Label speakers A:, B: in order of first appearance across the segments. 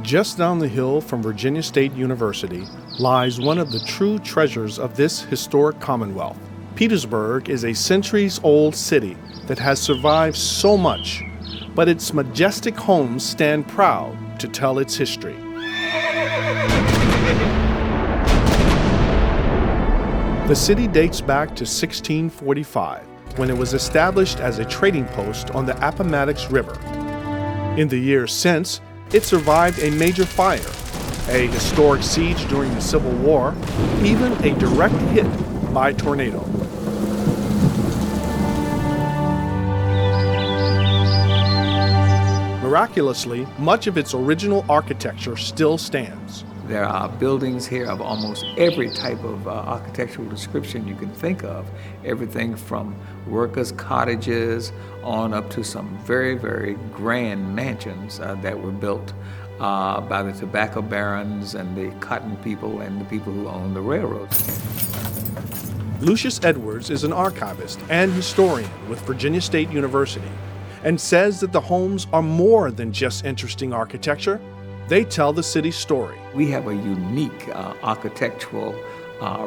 A: Just down the hill from Virginia State University lies one of the true treasures of this historic Commonwealth. Petersburg is a centuries-old city that has survived so much, but its majestic homes stand proud to tell its history. The city dates back to 1645, when it was established as a trading post on the Appomattox River. In the years since, it survived a major fire, a historic siege during the Civil War, even a direct hit by tornado. Miraculously, much of its original architecture still stands.
B: There are buildings here of almost every type of architectural description you can think of. Everything from workers' cottages on up to some very, very grand mansions that were built by the tobacco barons and the cotton people and the people who owned the railroads.
A: Lucius Edwards is an archivist and historian with Virginia State University and says that the homes are more than just interesting architecture. They tell the city's story.
B: We have a unique architectural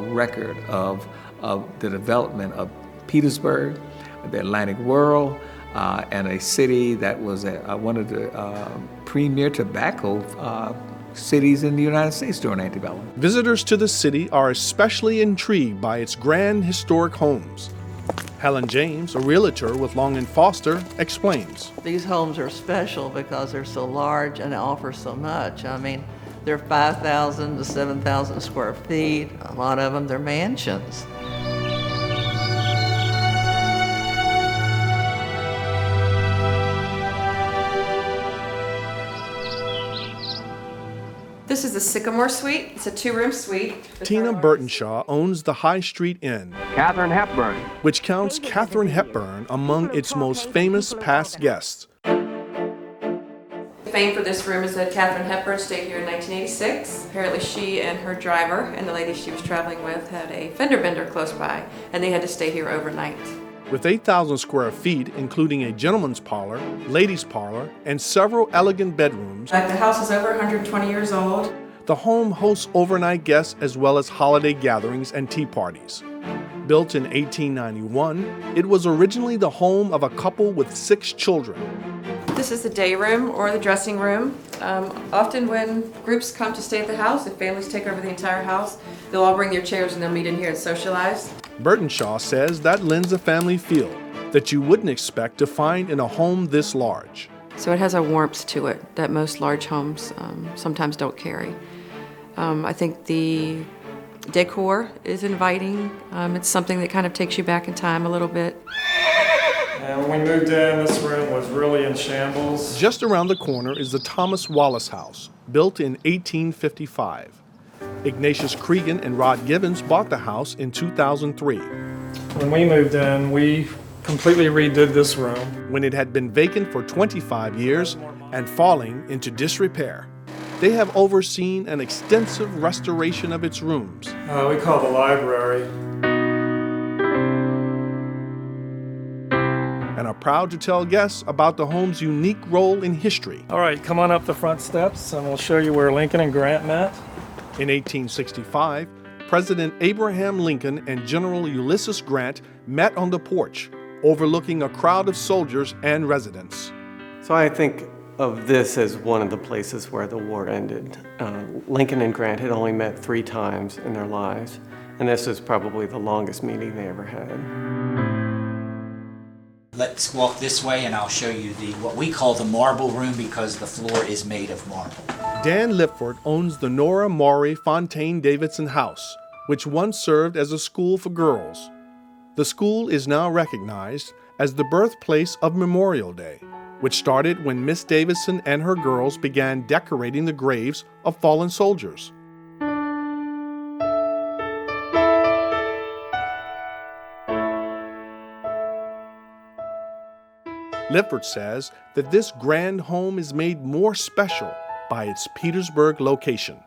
B: record of the development of Petersburg, the Atlantic world, and a city that was one of the premier tobacco cities in the United States during antebellum.
A: Visitors to the city are especially intrigued by its grand historic homes. Helen James, a realtor with Long & Foster, explains.
C: These homes are special because they're so large and they offer so much. I mean, they're 5,000 to 7,000 square feet. A lot of them, they're mansions.
D: This is the Sycamore Sweet. It's a 2-room suite.
A: Tina Burtonshaw owns the High Street Inn,
E: Katharine Hepburn,
A: which counts Katharine Hepburn among its most famous past guests.
D: The fame for this room is that Katharine Hepburn stayed here in 1986. Apparently she and her driver and the lady she was traveling with had a fender bender close by, and they had to stay here overnight.
A: With 8,000 square feet, including a gentleman's parlor, ladies' parlor, and several elegant bedrooms,
D: The house is over 120 years old.
A: the home hosts overnight guests as well as holiday gatherings and tea parties. Built in 1891, it was originally the home of a couple with 6 children.
D: This is the day room or the dressing room. Often when groups come to stay at the house, if families take over the entire house, they'll all bring their chairs and they'll meet in here and socialize.
A: Burtonshaw says that lends a family feel that you wouldn't expect to find in a home this large.
D: So it has a warmth to it that most large homes sometimes don't carry. I think the decor is inviting. It's something that kind of takes you back in time a little bit.
F: And when we moved in, this room was really in shambles.
A: Just around the corner is the Thomas Wallace House, built in 1855. Ignatius Cregan and Rod Gibbons bought the house in 2003.
F: When we moved in, we completely redid this room.
A: When it had been vacant for 25 years and falling into disrepair. They have overseen an extensive restoration of its rooms.
F: We call the library.
A: And are proud to tell guests about the home's unique role in history.
F: All right, come on up the front steps and we'll show you where Lincoln and Grant met.
A: In 1865, President Abraham Lincoln and General Ulysses Grant met on the porch, overlooking a crowd of soldiers and residents.
G: So I think of this as one of the places where the war ended. Lincoln and Grant had only met 3 times in their lives, and this is probably the longest meeting they ever had.
H: Let's walk this way and I'll show you what we call the marble room because the floor is made of marble.
A: Dan Lipford owns the Nora Fontaine Davidson house, which once served as a school for girls. The school is now recognized as the birthplace of Memorial Day, which started when Miss Davidson and her girls began decorating the graves of fallen soldiers. Lipford says that this grand home is made more special by its Petersburg location.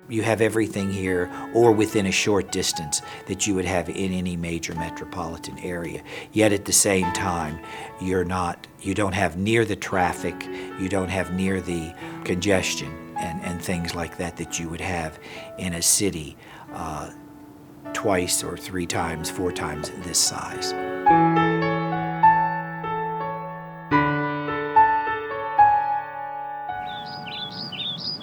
H: You have everything here or within a short distance that you would have in any major metropolitan area. Yet at the same time, you don't have near the traffic, you don't have near the congestion and things like that you would have in a city twice or 3 times, 4 times this size.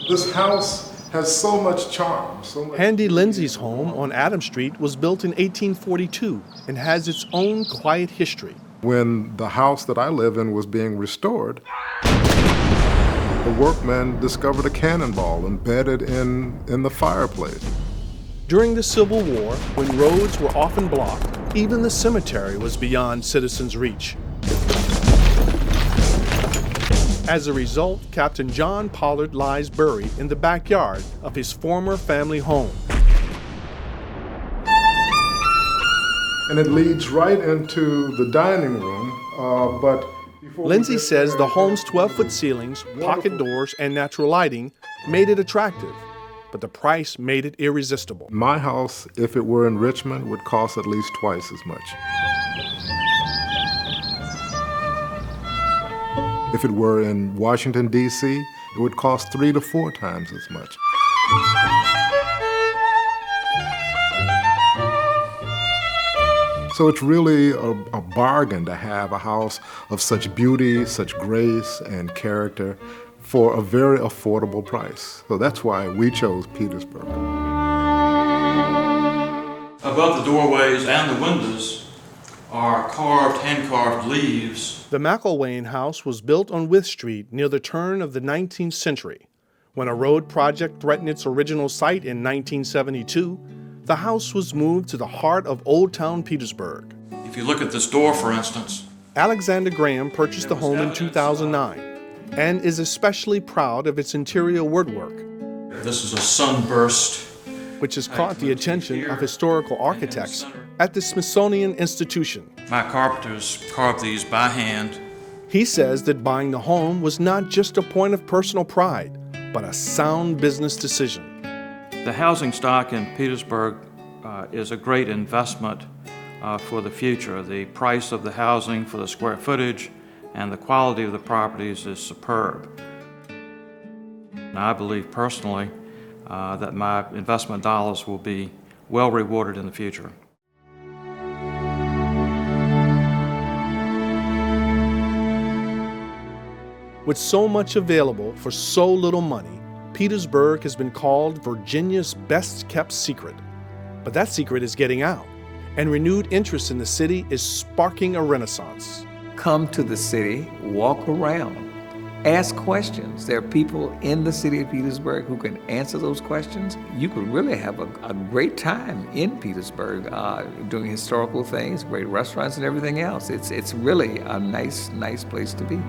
E: This house has so much charm.
A: Handy Lindsay's home on Adams Street was built in 1842 and has its own quiet history.
E: When the house that I live in was being restored, the workmen discovered a cannonball embedded in the fireplace.
A: During the Civil War, when roads were often blocked, even the cemetery was beyond citizens' reach. As a result, Captain John Pollard lies buried in the backyard of his former family home.
E: And it leads right into the dining room, but
A: Lindsay says the home's 12-foot ceilings, pocket doors, and natural lighting made it attractive, but the price made it irresistible.
E: My house, if it were in Richmond, would cost at least twice as much. If it were in Washington, D.C., it would cost 3 to 4 times as much. So it's really a bargain to have a house of such beauty, such grace, and character for a very affordable price. So that's why we chose Petersburg.
I: Above the doorways and the windows are hand-carved leaves.
A: The McIlwain House was built on Wythe Street near the turn of the 19th century. When a road project threatened its original site in 1972, the house was moved to the heart of Old Town Petersburg.
I: If you look at this door, for instance,
A: Alexander Graham purchased the home in 2009 and is especially proud of its interior woodwork.
I: This is a sunburst,
A: which has caught the attention of historical architects at the Smithsonian Institution.
I: My carpenters carved these by hand.
A: He says that buying the home was not just a point of personal pride, but a sound business decision.
I: The housing stock in Petersburg is a great investment for the future. The price of the housing for the square footage and the quality of the properties is superb. And I believe personally that my investment dollars will be well rewarded in the future.
A: With so much available for so little money, Petersburg has been called Virginia's best-kept secret. But that secret is getting out, and renewed interest in the city is sparking a renaissance.
B: Come to the city, walk around, ask questions. There are people in the city of Petersburg who can answer those questions. You could really have a great time in Petersburg doing historical things, great restaurants and everything else. It's really a nice place to be.